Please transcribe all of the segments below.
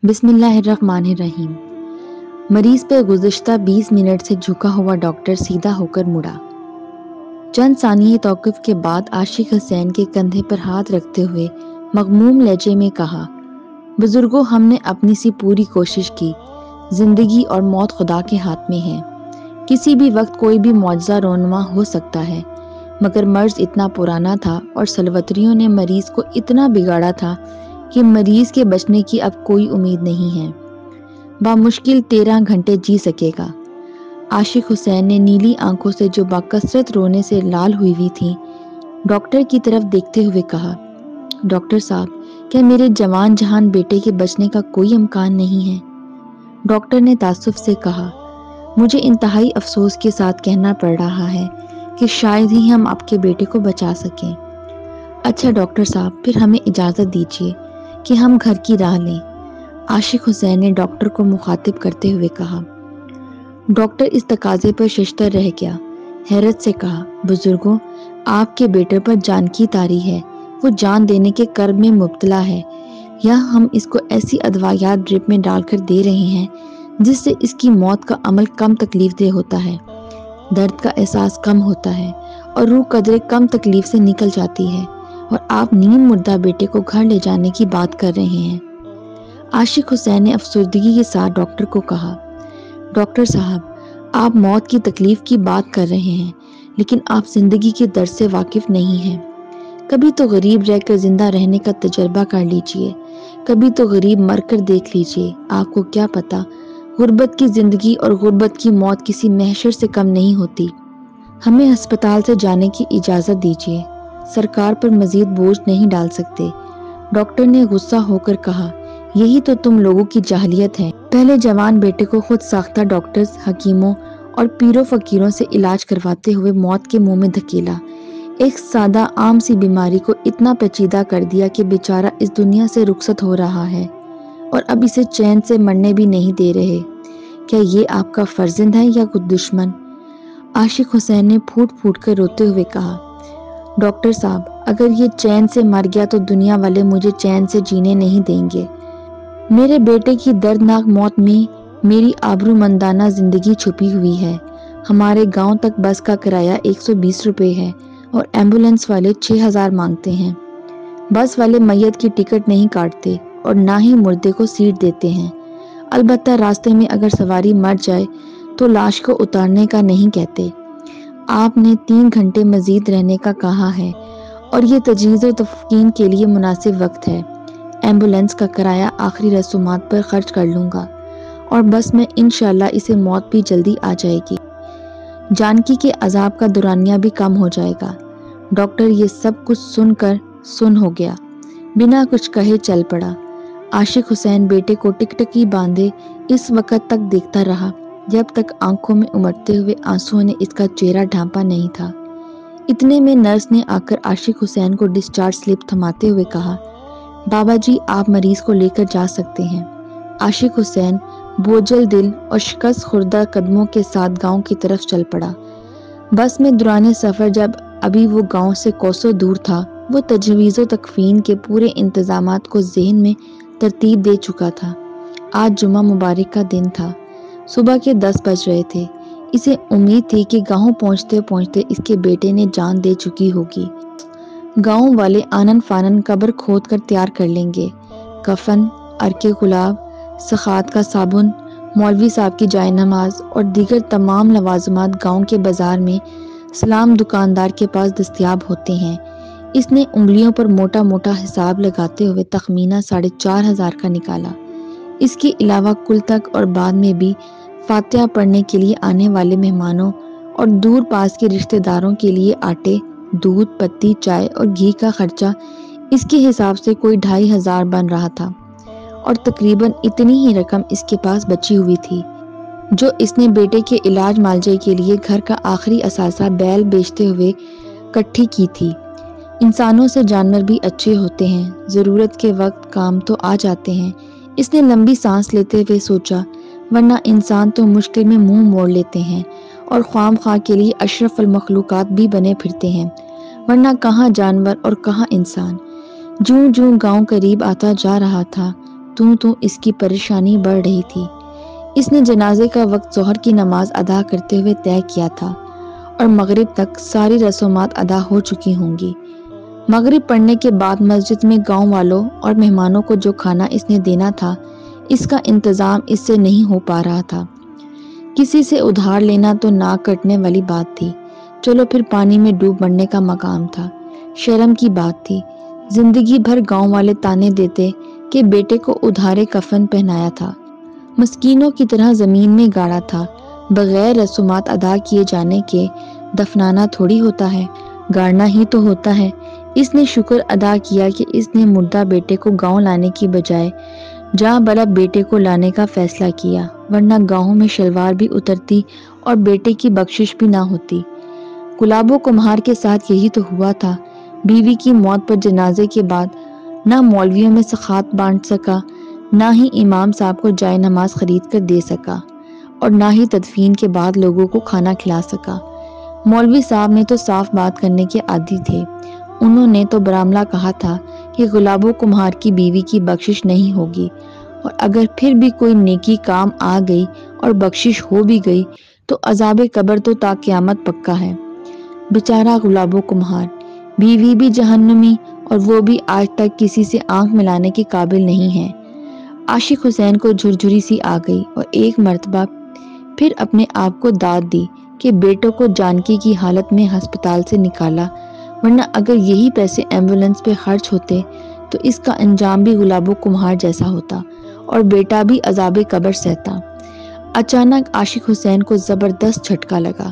بسم اللہ الرحمن الرحیم۔ مریض پر گزشتہ 20 منٹ سے جھکا ہوا ڈاکٹر سیدھا ہو کر مڑا۔ چند ثانیے توقف کے بعد عاشق حسین کے کندھے پر ہاتھ رکھتے ہوئے مغموم لہجے میں کہا، بزرگوں، ہم نے اپنی سی پوری کوشش کی۔ زندگی اور موت خدا کے ہاتھ میں ہے۔ کسی بھی وقت کوئی بھی معجزہ رونما ہو سکتا ہے، مگر مرض اتنا پرانا تھا اور سلوتریوں نے مریض کو اتنا بگاڑا تھا کہ مریض کے بچنے کی اب کوئی امید نہیں ہے۔ بامشکل 13 گھنٹے جی سکے گا۔ عاشق حسین نے نیلی آنکھوں سے جو بکثرت رونے سے لال ہوئی تھیں، ڈاکٹر کی طرف دیکھتے ہوئے کہا، ڈاکٹر صاحب، کیا میرے جوان جہان بیٹے کے بچنے کا کوئی امکان نہیں ہے؟ ڈاکٹر نے تعصب سے کہا، مجھے انتہائی افسوس کے ساتھ کہنا پڑ رہا ہے کہ شاید ہی ہم آپ کے بیٹے کو بچا سکیں۔ اچھا ڈاکٹر صاحب، پھر ہمیں اجازت دیجیے کہ ہم گھر کی راہ لیں۔ عاشق حسین نے ڈاکٹر کو مخاطب کرتے ہوئے کہا۔ ڈاکٹر اس تقاضے پر ششدر رہ گیا، حیرت سے کہا، بزرگوں، آپ کے بیٹے پر جان کی طاری ہے، وہ جان دینے کے کرب میں مبتلا ہے، یا ہم اس کو ایسی ادویات ڈرپ میں ڈال کر دے رہے ہیں جس سے اس کی موت کا عمل کم تکلیف دہ ہوتا ہے، درد کا احساس کم ہوتا ہے اور روح قدرے کم تکلیف سے نکل جاتی ہے، اور آپ نیم مردہ بیٹے کو گھر لے جانے کی بات کر رہے ہیں۔ عاشق حسین نے افسردگی کے ساتھ ڈاکٹر کو کہا، ڈاکٹر صاحب، آپ موت کی تکلیف کی بات کر رہے ہیں، لیکن آپ زندگی کے درد سے واقف نہیں ہیں۔ کبھی تو غریب رہ کر زندہ رہنے کا تجربہ کر لیجئے، کبھی تو غریب مر کر دیکھ لیجئے۔ آپ کو کیا پتا، غربت کی زندگی اور غربت کی موت کسی محشر سے کم نہیں ہوتی۔ ہمیں ہسپتال سے جانے کی اجازت دیجیے، سرکار پر مزید بوجھ نہیں ڈال سکتے۔ ڈاکٹر نے غصہ ہو کر کہا، یہی تو تم لوگوں کی جاہلیت ہے۔ پہلے جوان بیٹے کو خود ساختہ ڈاکٹرز، حکیموں اور پیروں فقیروں سے علاج کرواتے ہوئے موت کے منہ میں دھکیلا، ایک سادہ عام سی بیماری کو اتنا پیچیدہ کر دیا کہ بیچارہ اس دنیا سے رخصت ہو رہا ہے، اور اب اسے چین سے مرنے بھی نہیں دے رہے۔ کیا یہ آپ کا فرزند ہے یا کوئی دشمن؟ عاشق حسین نے پھوٹ پھوٹ کر روتے ہوئے کہا، ڈاکٹر صاحب، اگر یہ چین سے مر گیا تو دنیا والے مجھے چین سے جینے نہیں دیں گے۔ میرے بیٹے کی دردناک موت میں میری آبرومندانہ زندگی چھپی ہوئی ہے۔ ہمارے گاؤں تک بس کا کرایہ 120 روپے ہے اور ایمبولینس والے 6000 مانگتے ہیں۔ بس والے میت کی ٹکٹ نہیں کاٹتے اور نہ ہی مردے کو سیٹ دیتے ہیں۔ البتہ راستے میں اگر سواری مر جائے تو لاش کو اتارنے کا نہیں کہتے۔ آپ نے 3 گھنٹے مزید رہنے کا کہا ہے اور یہ تجہیز و تفقین کے لیے مناسب وقت ہے۔ ایمبولینس کا کرایہ آخری رسومات پر خرچ کر لوں گا، اور بس میں انشاءاللہ اسے موت بھی جلدی آ جائے گی۔ جانکی کے عذاب کا دورانیہ بھی کم ہو جائے گا۔ ڈاکٹر یہ سب کچھ سن کر سن ہو گیا، بنا کچھ کہے چل پڑا۔ عاشق حسین بیٹے کو ٹکٹکی باندھے اس وقت تک دیکھتا رہا جب تک آنکھوں میں امڑتے ہوئے آنسوؤں نے اس کا چہرہ ڈھانپا نہیں تھا۔ اتنے میں نرس نے آ کر عاشق حسین کو ڈسچارج سلپ تھماتے ہوئے کہا، بابا جی، آپ مریض کو لے کر جا سکتے ہیں۔ عاشق حسین بوجھل دل اور شکست خوردہ قدموں کے ساتھ گاؤں کی طرف چل پڑا۔ بس میں دوران سفر جب ابھی وہ گاؤں سے کوسوں دور تھا، وہ تجویز و تکفین کے پورے انتظامات کو ذہن میں ترتیب دے چکا تھا۔ آج جمعہ مبارک کا دن تھا، صبح کے 10 بج رہے تھے۔ اسے امید تھی کہ گاؤں پہنچتے پہنچتے اس کے بیٹے نے جان دے چکی ہوگی۔ گاؤں والے آنن فانن قبر کھود کر تیار کر لیں گے۔ کفن، عرق گلاب، سخات کا صابن، مولوی صاحب کی جائے نماز اور دیگر تمام لوازمات گاؤں کے بازار میں سلام دکاندار کے پاس دستیاب ہوتے ہیں۔ اس نے انگلیوں پر موٹا موٹا حساب لگاتے ہوئے تخمینہ 4500 کا نکالا۔ اس کے علاوہ کل تک اور بعد میں بھی فاتحہ پڑھنے کے لیے آنے والے مہمانوں اور دور پاس کے رشتہ داروں کے لیے آٹے، دودھ، پتی، چائے اور گھی کا خرچہ اس کے حساب سے کوئی 2500 بن رہا تھا، اور تقریباً اتنی ہی رقم اس کے پاس بچی ہوئی تھی جو اس نے بیٹے کے علاج معالجے کے لیے گھر کا آخری اثاثہ بیل بیچتے ہوئے کٹھی کی تھی۔ انسانوں سے جانور بھی اچھے ہوتے ہیں، ضرورت کے وقت کام تو آ جاتے ہیں۔ اس نے لمبی سانس لیتے ہوئے سوچا، ورنہ انسان تو مشکل میں منہ موڑ لیتے ہیں اور خواہ مخواہ کے لیے اشرف المخلوقات بھی بنے پھرتے ہیں، ورنہ کہاں جانور اور کہاں انسان۔ جوں جوں گاؤں قریب آتا جا رہا تھا، تو اس کی پریشانی بڑھ رہی تھی۔ اس نے جنازے کا وقت ظہر کی نماز ادا کرتے ہوئے طے کیا تھا اور مغرب تک ساری رسومات ادا ہو چکی ہوں گی۔ مغرب پڑھنے کے بعد مسجد میں گاؤں والوں اور مہمانوں کو جو کھانا اس نے دینا تھا، اس کا انتظام اس سے نہیں ہو پا رہا تھا۔ کسی سے ادھار لینا تو ناک کٹنے والی بات تھی، چلو پھر پانی میں ڈوب مرنے کا مقام تھا، شرم کی بات تھی۔ زندگی بھر گاؤں والے تانے دیتے کہ بیٹے کو ادھارے کفن پہنایا تھا، مسکینوں کی طرح زمین میں گاڑا تھا، بغیر رسومات ادا کیے جانے کے دفنانا تھوڑی ہوتا ہے، گاڑنا ہی تو ہوتا ہے۔ اس نے شکر ادا کیا کہ اس نے مردہ بیٹے کو گاؤں لانے کی بجائے جاں بلب بیٹے کو لانے کا فیصلہ کیا، ورنہ گاؤں میں شلوار بھی اترتی اور بیٹے کی بخشش بھی نہ ہوتی۔ گلابو کمہار کے ساتھ یہی تو ہوا تھا۔ بیوی کی موت پر جنازے کے بعد نہ مولویوں میں سخات بانٹ سکا، نہ ہی امام صاحب کو جائے نماز خرید کر دے سکا، اور نہ ہی تدفین کے بعد لوگوں کو کھانا کھلا سکا۔ مولوی صاحب نے تو صاف بات کرنے کے عادی تھے۔ انہوں نے تو براملہ کہا تھا کہ گلابو کمہار کی بیوی کی بخشش نہیں ہوگی، اور اگر پھر بھی کوئی نیکی کام آ گئی اور بخشش ہو بھی گئی تو عذاب قبر تو تا قیامت پکا ہے۔ بیچارہ گلابو کمہار، بیوی بھی جہنمی اور وہ بھی آج تک کسی سے آنکھ ملانے کے قابل نہیں ہے۔ عاشق حسین کو جھرجھری سی آ گئی اور ایک مرتبہ پھر اپنے آپ کو داد دی کہ بیٹوں کو جانکی کی حالت میں ہسپتال سے نکالا، ورنہ اگر یہی پیسے ایمبولنس پہ خرچ ہوتے تو اس کا انجام بھی گلابو کمہار جیسا ہوتا اور بیٹا بھی عذاب قبر سہتا۔ اچانک عاشق حسین کو زبردست جھٹکا لگا۔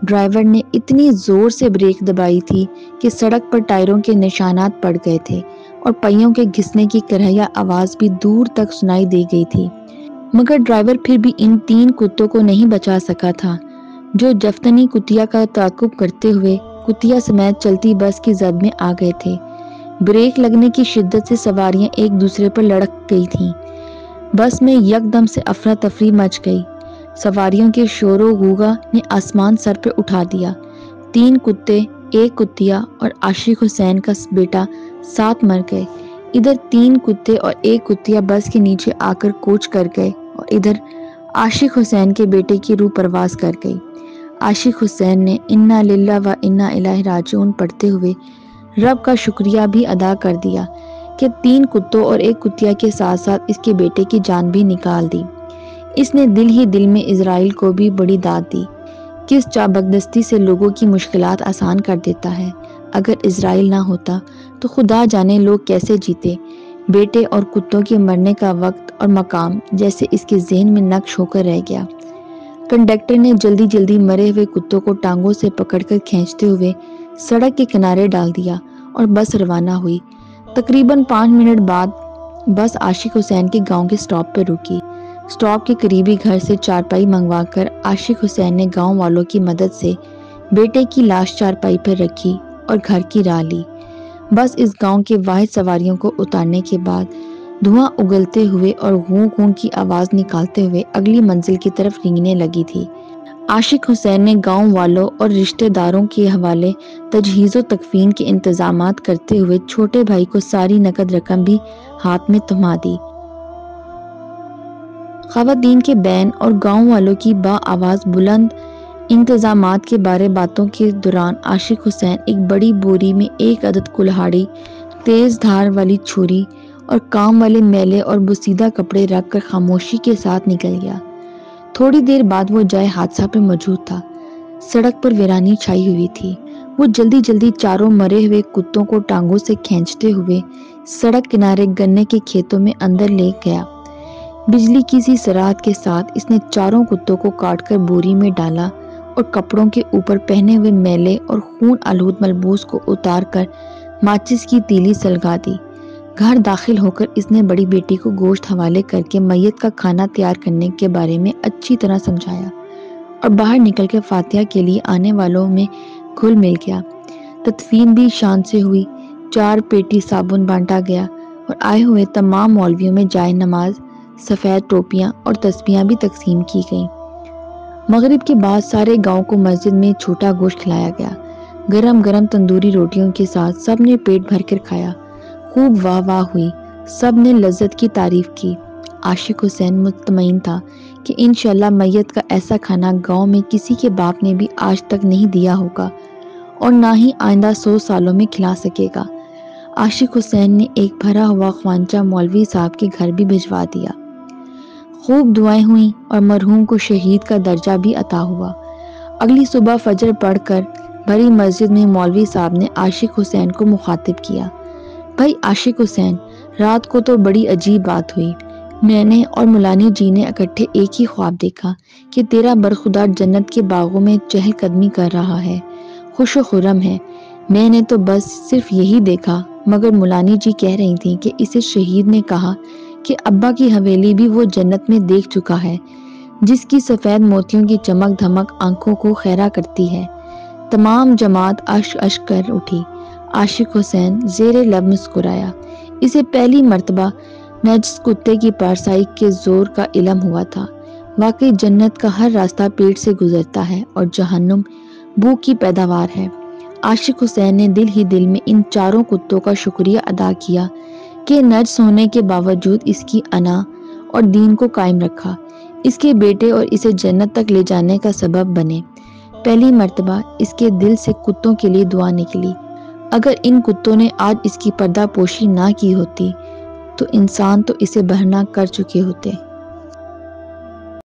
ڈرائیور نے اتنی زور سے بریک دبائی تھی کہ سڑک پر ٹائروں کے نشانات پڑ گئے تھے اور پہیوں کے گھسنے کی کرہیا آواز بھی دور تک سنائی دے گئی تھی، مگر ڈرائیور پھر بھی ان 3 کتوں کو نہیں بچا سکا تھا جو جفتنی کتیا کا تعاقب کرتے ہوئے کتیا سمیت چلتی بس کی زد میں آ گئے تھے۔ بریک لگنے کی شدت سے سواریاں ایک دوسرے پر لڑک گئی تھیں۔ بس میں یکدم سے افراتفری مچ گئی۔ سواریوں کے شور و غوغا نے آسمان سر پہ اٹھا دیا۔ 3 کتے، 1 کتیا اور عاشق حسین کا بیٹا ساتھ مر گئے۔ ادھر 3 کتے اور 1 کتیا بس کے نیچے آ کر کوچ کر گئے اور ادھر عاشق حسین کے بیٹے کی روح پرواز کر گئی۔ عاشق حسین نے انا للہ و انا الیہ راجعون پڑھتے ہوئے رب کا شکریہ بھی ادا کر دیا کہ 3 کتوں اور 1 کتیا کے ساتھ ساتھ اس کے بیٹے کی جان بھی نکال دی۔ اس نے دل ہی دل میں اسرائیل کو بھی بڑی داد دی۔ کس چابکدستی سے لوگوں کی مشکلات آسان کر دیتا ہے۔ اگر اسرائیل نہ ہوتا تو خدا جانے لوگ کیسے جیتے۔ بیٹے اور کتوں کے مرنے کا وقت اور مقام جیسے اس کے ذہن میں نقش ہو کر رہ گیا۔ کنڈکٹر نے جلدی جلدی مرے ہوئے کتوں کو ٹانگوں سے پکڑ کر کھینچتے ہوئے سڑک کے کنارے ڈال دیا اور بس روانہ ہوئی۔ تقریباً 5 منٹ بعد بس عاشق حسین کے گاؤں کے سٹاپ پر رکی۔ سٹاپ کے قریبی گھر سے چارپائی منگوا کر عاشق حسین نے گاؤں والوں کی مدد سے بیٹے کی لاش چارپائی پر رکھی اور گھر کی راہ لی۔ بس اس گاؤں کے واحد سواریوں کو اتارنے کے بعد دھواں اگلتے ہوئے اور غوں غوں کی آواز نکالتے ہوئے اگلی منزل کی طرف رینگنے لگی تھی۔ عاشق حسین نے گاؤں والوں اور رشتہ داروں کے حوالے تجہیز و تکفین کے انتظامات کرتے ہوئے چھوٹے بھائی کو ساری نقد رقم بھی ہاتھ میں تھما دی۔ خواتین کے بین اور گاؤں والوں کی با آواز بلند انتظامات کے بارے باتوں کے دوران عاشق حسین ایک بڑی بوری میں 1 عدد کلہاڑی، تیز دھار والی چھری اور کام والے میلے اور بوسیدہ کپڑے رکھ کر خاموشی کے ساتھ نکل گیا۔ تھوڑی دیر بعد وہ جائے حادثہ پہ موجود تھا۔ سڑک پر ویرانی چھائی ہوئی تھی۔ وہ جلدی جلدی 4 مرے ہوئے کتوں کو ٹانگوں سے کھینچتے ہوئے سڑک کنارے گنے کے کھیتوں میں اندر لے گیا۔ بجلی کی سی سرعت کے ساتھ اس نے 4 کتوں کو کاٹ کر بوری میں ڈالا اور کپڑوں کے اوپر پہنے ہوئے میلے اور خون آلود ملبوس کو اتار کر ماچس کی تیلی سلگا دی۔ گھر داخل ہو کر اس نے بڑی بیٹی کو گوشت حوالے کر کے میت کا کھانا تیار کرنے کے بارے میں اچھی طرح سمجھایا اور باہر نکل کے فاتحہ کے لیے آنے والوں میں گھل مل گیا۔ تدفین بھی شان سے ہوئی۔ 4 پیٹی صابن بانٹا گیا اور آئے ہوئے تمام مولویوں میں جائے نماز، سفید ٹوپیاں اور تسبیحاں بھی تقسیم کی گئیں۔ مغرب کے بعد سارے گاؤں کو مسجد میں چھوٹا گوشت کھلایا گیا۔ گرم گرم تندوری روٹیوں کے ساتھ سب نے پیٹ بھر کر کھایا۔ خوب واہ واہ ہوئی۔ سب نے لذت کی تعریف کی۔ عاشق حسین مطمئن تھا کہ انشاءاللہ میت کا ایسا کھانا گاؤں میں کسی کے باپ نے بھی آج تک نہیں دیا ہوگا اور نہ ہی آئندہ 100 سالوں میں کھلا سکے گا۔ عاشق حسین نے ایک بھرا ہوا خوانچہ مولوی صاحب کے گھر بھی بھجوا دیا۔ خوب دعائیں ہوئیں اور مرحوم کو شہید کا درجہ بھی عطا ہوا۔ اگلی صبح فجر پڑھ کر بھری مسجد میں مولوی صاحب نے عاشق حسین کو مخاطب کیا، بھائی عاشق حسین، رات کو تو بڑی عجیب بات ہوئی۔ میں نے اور مولانی جی نے اکٹھے ایک ہی خواب دیکھا کہ تیرا برخدار جنت کے باغوں میں چہل قدمی کر رہا ہے، خوش و خرم ہے۔ میں نے تو بس صرف یہی دیکھا، مگر مولانی جی کہہ رہی تھیں کہ اسے شہید نے کہا کہ ابا کی حویلی بھی وہ جنت میں دیکھ چکا ہے، جس کی سفید موتیوں کی چمک دھمک آنکھوں کو خیرہ کرتی ہے۔ تمام جماعت اشک اشک کر اٹھی۔ عاشق حسین زیر لب مسکرایا۔ اسے پہلی مرتبہ نجس کتے کی پارسائی کے زور کا علم ہوا تھا۔ واقعی جنت کا ہر راستہ پیٹ سے گزرتا ہے اور جہنم بھوک کی پیداوار ہے۔ عاشق حسین نے دل ہی دل میں ان چاروں کتوں کا شکریہ ادا کیا کہ نجس ہونے کے باوجود اس کی انا اور دین کو قائم رکھا، اس کے بیٹے اور اسے جنت تک لے جانے کا سبب بنے۔ پہلی مرتبہ اس کے دل سے کتوں کے لیے دعا نکلی۔ اگر ان کتوں نے آج اس کی پردہ پوشی نہ کی ہوتی تو انسان تو اسے برہنہ کر چکے ہوتے۔